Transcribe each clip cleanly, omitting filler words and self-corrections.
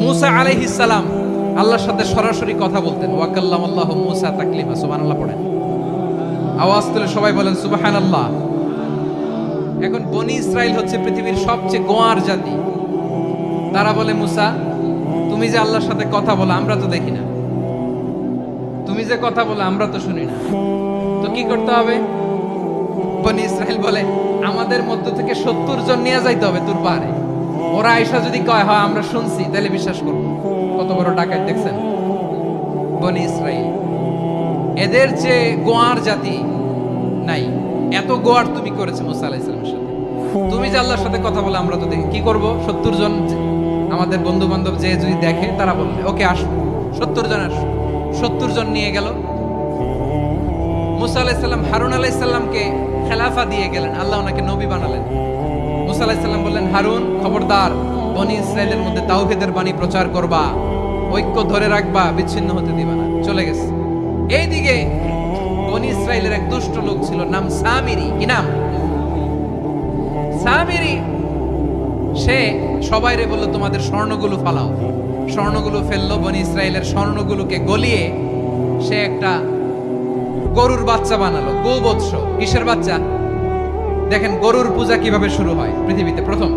মুসা আলাইহিস সালাম আল্লাহর সাথে সরাসরি কথা বলতেন। ওয়া কাল্লামাল্লাহু মুসা তাকলিমা। সুবহানাল্লাহ পড়েন, আওয়াজ তুলে সবাই বলেন সুবহানাল্লাহ। এখন বনি ইসরাইল হচ্ছে পৃথিবীর সবচেয়ে গোয়ার জাতি। তারা বলে, মুসা তুমি যে আল্লাহর সাথে কথা বলো আমরা তো দেখি না, তুমি যে কথা বলো আমরা তো শুনি না, তো কি করতে হবে? বনি ইসরাইল বলে, আমাদের মধ্য থেকে 70 জন নিয়ে যাইতে হবে তোর পাহাড়ে। ওরা আয়েশা যদি কয় হয় আমরা শুনছি, তাহলে বিশ্বাস করব। কত বড় ডাকাত দেখছেন বনি ইসরাইল। এদের যে গোয়ার জাতি নাই, এত গোয়ার তুমি করেছো মুসা আলাইহিস সালামের সাথে। তুমি যে আল্লাহর সাথে কথা বলে আমরা তো দেখি, কি করব? 70 জন আমাদের বন্ধু বান্ধব যে যদি দেখে তারা বলবে ওকে আসো, 70 জন আসো। 70 জন নিয়ে গেল। মুসা আলাইহিস সালাম হারুন আলাইহিস সালামকে খেলাফা দিয়ে গেলেন, আল্লাহ ওনাকে নবী বানালেন। মুসা আলাইহিস সালাম বললেন, হারুন খবরদার, বনি ইসরাইলের মধ্যে তাওহীদের বাণী প্রচার করবা, ঐক্য ধরে রাখবা, বিচ্ছিন্ন হতে দিবা না। চলে গেছে। এইদিকে বনি ইসরাইলের এক দুষ্ট লোক ছিল, নাম সামিরি। কি নাম? সামিরি। সে সবাইরে বলল তোমাদের স্বর্ণগুলো ফালাও। স্বর্ণগুলো ফেললো, বনি ইসরাইলের স্বর্ণগুলোকে গলিয়ে সে একটা গরুর বাচ্চা বানালো। গোবৎস। কিসের বাচ্চা? দেখেন গরুর পূজা কিভাবে শুরু হয় পৃথিবীতে প্রথম।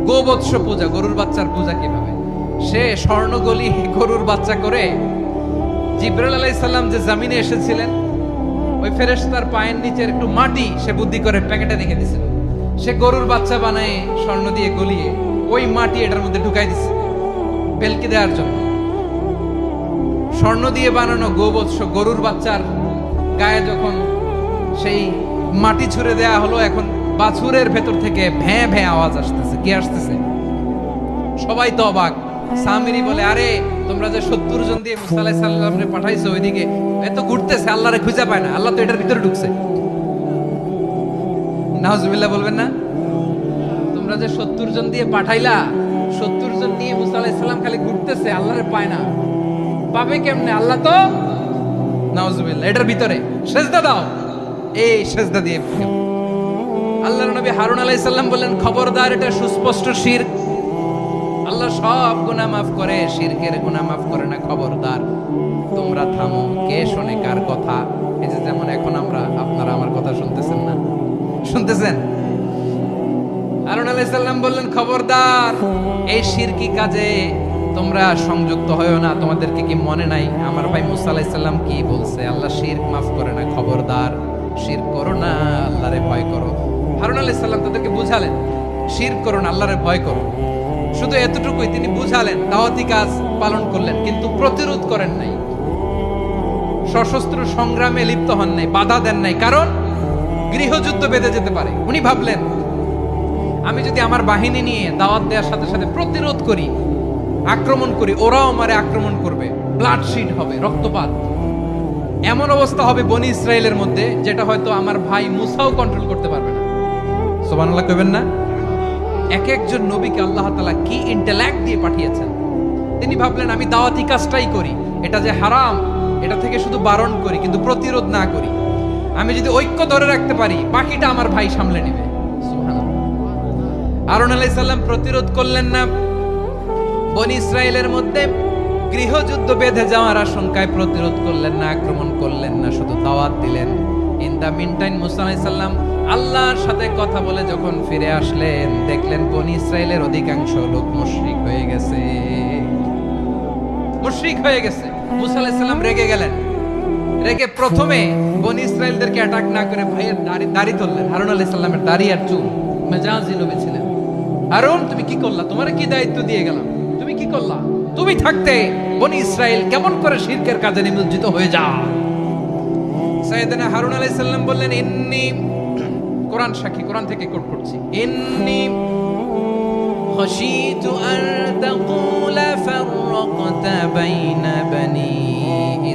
গোবৎস পূজা, গরুর বাচ্চার পূজা কিভাবে। সে স্বর্ণ গলি গরুর বাচ্চা করে জিবরাইল আলাইহিস সালাম যে জমিনে এসেছিলেন, ওই ফেরেশতার পায়ের নিচের একটু মাটি সে বুদ্ধি করে প্যাকেটে রেখে দিয়েছিল। সে গরুর বাচ্চা বানায় স্বর্ণ দিয়ে গলিয়ে ওই মাটি এটার মধ্যে ঢুকাই দিছে বেলকি দেওয়ার জন্য। স্বর্ণ দিয়ে বানানো গোবৎস গরুর বাচ্চার গায়ে যখন সেই মাটি ছুঁড়ে দেয়া হলো, এখন বাছুরের ভেতর থেকে ভ্যাঁ ভ্যাঁ আওয়াজ আসতেছে। কি আসতেছে? সবাই তো অবাক। সামিরি বলে, আরে তোমরা যে 70 জন দিয়ে মুসা আলাইহিস সালামকে পাঠাইছো, ওইদিকে এত ঘুরতেছে, আল্লাহরে খুঁজে পায় না, আল্লাহ তো এটার ভিতরে ঢুকছে। নাউজুবিল্লাহ বলবেন না? তোমরা যে 70 জন দিয়ে পাঠাইলা, 70 জন নিয়ে মুসা আলাইহিস সালাম খালি ঘুরতেছে, আল্লাহরে পায় না। পাবে কেমনে? আল্লাহ তো নাউজুবিল্লাহ এটার ভিতরে। সেজদা দাও। এই সেজদা দিয়ে আল্লাহর নবী হারুন আলাইহিস সালাম বললেন, খবরদার, এটা সুস্পষ্ট শিরক। আল্লাহ সব গুনাহ মাফ করে, শিরকের গুনাহ মাফ করে না। খবরদার, তোমরা থামো। কে শোনে কার কথা? এই যে যেমন এখন আপনারা আমার কথা শুনতেছেন না? শুনতেছেন? হারুন আলাইহিস সালাম বললেন, খবরদার, এই শিরকি কাজে তোমরা সংযুক্ত হয়ো না। তোমাদেরকে কি মনে নাই আমার ভাই মুসা আলাইহিস সালাম কি বলছে? আল্লাহ শিরক মাফ করে না। খবরদার, শিরক করো না, আল্লাহরে ভয় করো। হারুন আলাইহিস সালাম তাদেরকে বুঝালেন, শিরক করো না, আল্লাহরে ভয় করো। শুধু এতটুকুই তিনি বুঝালেন, দাওয়াতি কাজ পালন করলেন, কিন্তু প্রতিরোধ করেন নাই, সশস্ত্র সংগ্রামে লিপ্ত হন নাই, বাধা দেন নাই। কারণ গৃহযুদ্ধ বেঁধে যেতে পারে। উনি ভাবলেন, আমি যদি আমার বাহিনী নিয়ে দাওয়াত দেওয়ার সাথে সাথে প্রতিরোধ করি, আক্রমণ করি, ওরাও আমারে আক্রমণ করবে, ব্লাডশিট হবে, রক্তপাত। এমন অবস্থা হবে বনি ইসরাইলের মধ্যে, যেটা হয়তো আমার ভাই মুসাও কন্ট্রোল করতে পারবে না। সুবহানাল্লাহ কইবেন না? এক একজন নবীকে আল্লাহ তাআলা কি ইন্টেলেক্ট দিয়ে পাঠিয়েছেন। তিনি ভাবলেন, আমি দাওয়াতি কাজটাই করি, এটা যে হারাম এটা থেকে শুধু বারণ করি, কিন্তু প্রতিরোধ না করি। আমি যদি ঐক্য ধরে রাখতে পারি, বাকিটা আমার ভাই সামলে নেবে। সুবহানাল্লাহ। হারুন আলাইহিস সালাম প্রতিরোধ করলেন না। বনি ইসরাইলের মধ্যে গৃহযুদ্ধ বেঁধে যাওয়ার আশঙ্কায় প্রতিরোধ করলেন না, আক্রমণ করলেন না, শুধু দাওয়াত দিলেন। ইন দা মিনটাইম মুসা আলাইহিস সালাম আল্লাহর সাথে কথা বলে যখন ফিরে আসলেন, দেখলেন বনি ইসরাইলের অধিকাংশ লোক মুশরিক হয়ে গেছে। মুশরিক হয়ে গেছে। মুসা আলাইহিস সালাম রেগে গেলেন। রেগে প্রথমে বনি ইসরাইলদেরকে অ্যাটাক না করে ভাইয়ের দাড়ি ধরলেন। হারুন আলাইহিস সালামের দাড়ি আর চুল। মেজাজি নবী ছিলেন। হারুন, তুমি কি করলা? তোমারে কি দায়িত্ব দিয়ে গেলাম, তুমি কি করলা? তুমি থাকতে বনি ইসরাইল কেমন করে শিরকের কাজে নিমজ্জিত হয়ে যায়? সাইয়েদনা হারুন আলাইহিস সালাম বললেন, ইন্নী, কোরআন সাক্ষী, কোরআন থেকে কোট করছি, ইন্নী খাশিতু আন তাকুলা ফাররাকতা বাইনা বনি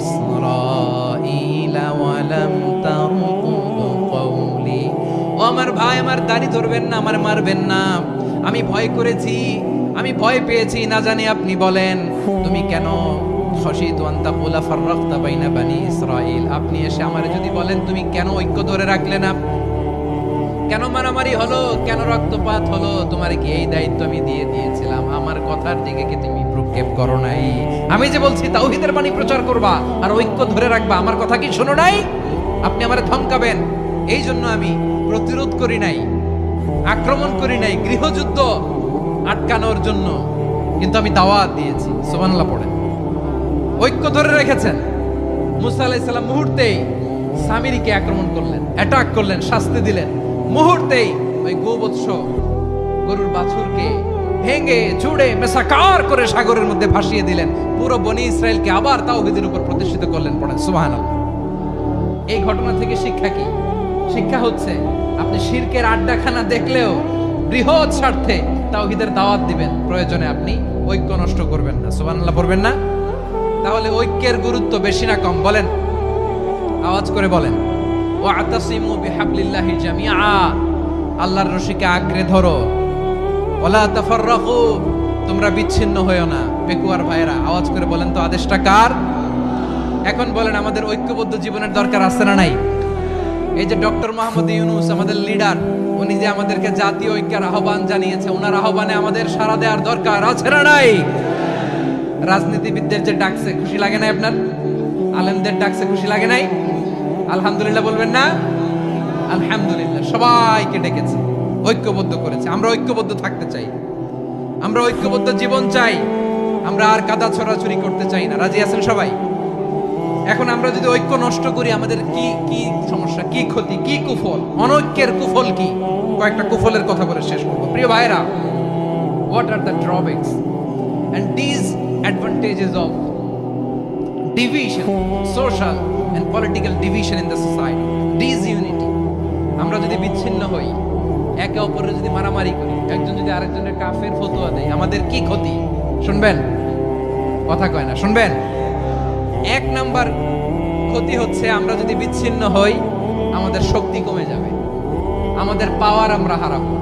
ইসরাঈলা ওয়া লাম তারকুব কওলি। ও আমার ভাই, আমার দাড়ি ধরবেন না, আমার মারবেন না। আমি ভয় করেছি, আমি ভয় পেয়েছি, না জানি আপনি বলেন তুমি কেন খাশিতু আন তাকুলা ফাররাকতা বাইনা বনি ইসরাঈল। আপনি এসে আমারে যদি বলেন তুমি কেন ঐক্য ধরে রাখলে না, কেন মারামারি হলো, কেন রক্তপাত হলো, তোমার কি এই দায়িত্ব আমি দিয়ে দিয়েছিলাম? আমার কথার দিকে কি তুমি আক্ষেপ করো নাই। আমি যে বলছি তাওহীদের বাণী প্রচার করবা আর ঐক্য ধরে রাখবা, আমার কথা কি শোনো নাই? আপনি আমারে ধমকাবেন, এই জন্য আমি প্রতিরোধ করি নাই, আক্রমণ করি নাই, গৃহযুদ্ধ আটকানোর জন্য কিন্তু আমি দাওয়াত দিয়েছি। সুবহানাল্লাহ পড়েন। ঐক্য ধরে রেখেছেন। মুসা আলাইহিস সালাম মুহূর্তেই সামিরীকে আক্রমণ করলেন, অ্যাটাক করলেন, শাস্তি দিলেন। মুহূর্তেই ওই গোবৎস গরুর বাছুরকে ভেঙে চুড়ে মেসাকার করে সাগরের মধ্যে ভাসিয়ে দিলেন। পুরো বনি ইসরায়েলকে আবার তাওহীদের উপর প্রতিষ্ঠিত করলেন। পড়েন সুবহানাল্লাহ। এই ঘটনা থেকে শিক্ষা কি? শিক্ষা হচ্ছে আপনি শিরকের আড্ডাখানা দেখলেও বৃহৎ স্বার্থে তাওহীদের দাওয়াত দিবেন, প্রয়োজনে আপনি ঐক্য নষ্ট করবেন না। সুবহানাল্লাহ পড়বেন না? তাহলে ঐক্যের গুরুত্ব বেশি না কম বলেন? আওয়াজ করে বলেন। ওয়াতাসিমু বিহাবলিল্লাহি জামিআ, আল্লাহর রশিকে আঁকড়ে ধরো। ওয়ালা তাফাররাকু, তোমরা বিচ্ছিন্ন হয়ো না। পেকুয়ার ভাইরা আওয়াজ করে বলেন তো আদেশটা কার? এখন বলেন আমাদের ঐক্যবদ্ধ জীবনের দরকার আছে না নাই? এই যে ডক্টর মোহাম্মদ ইউনূস আমাদের লিডার, উনি যে আমাদেরকে জাতীয় ঐক্যের আহ্বান জানিয়েছে, ওনার আহ্বানে আমাদের সাড়া দেওয়ার দরকার আছে না নাই? রাজনীতিবিদদের যে ডাকছে খুশি লাগে নাই আপনার? আলেমদের ডাকছে খুশি লাগে নাই? আলহামদুলিল্লাহ বলবেন না? আলহামদুলিল্লাহ। সবাইকে ডেকেছে, ঐক্যবদ্ধ করেছে। আমরা ঐক্যবদ্ধ থাকতে চাই, আমরা ঐক্যবদ্ধ জীবন চাই, আমরা আর কাদা ছড়াছড়ি করতে চাই না। রাজি আছেন সবাই? এখন আমরা যদি ঐক্য নষ্ট করি আমাদের কি কি সমস্যা, কি ক্ষতি, কি কুফল? অনৈক্যের কুফল কি? কয়েকটা কুফলের কথা বলে শেষ করব। প্রিয় ভাইরা, what are the drawbacks and disadvantages of division, social and political division in the society? Disunity. আমরা যদি বিচ্ছিন্ন হই, একে অপরের যদি মারামারি করি, একজন যদি আরেকজনের কাফের ফতোয়া দেয়, আমাদের কি ক্ষতি? শুনবেন? কথা কয় না, শুনবেন? এক নাম্বার ক্ষতি হচ্ছে আমরা যদি বিচ্ছিন্ন হই, আমাদের শক্তি কমে যাবে, আমাদের পাওয়ার আমরা হারাবো।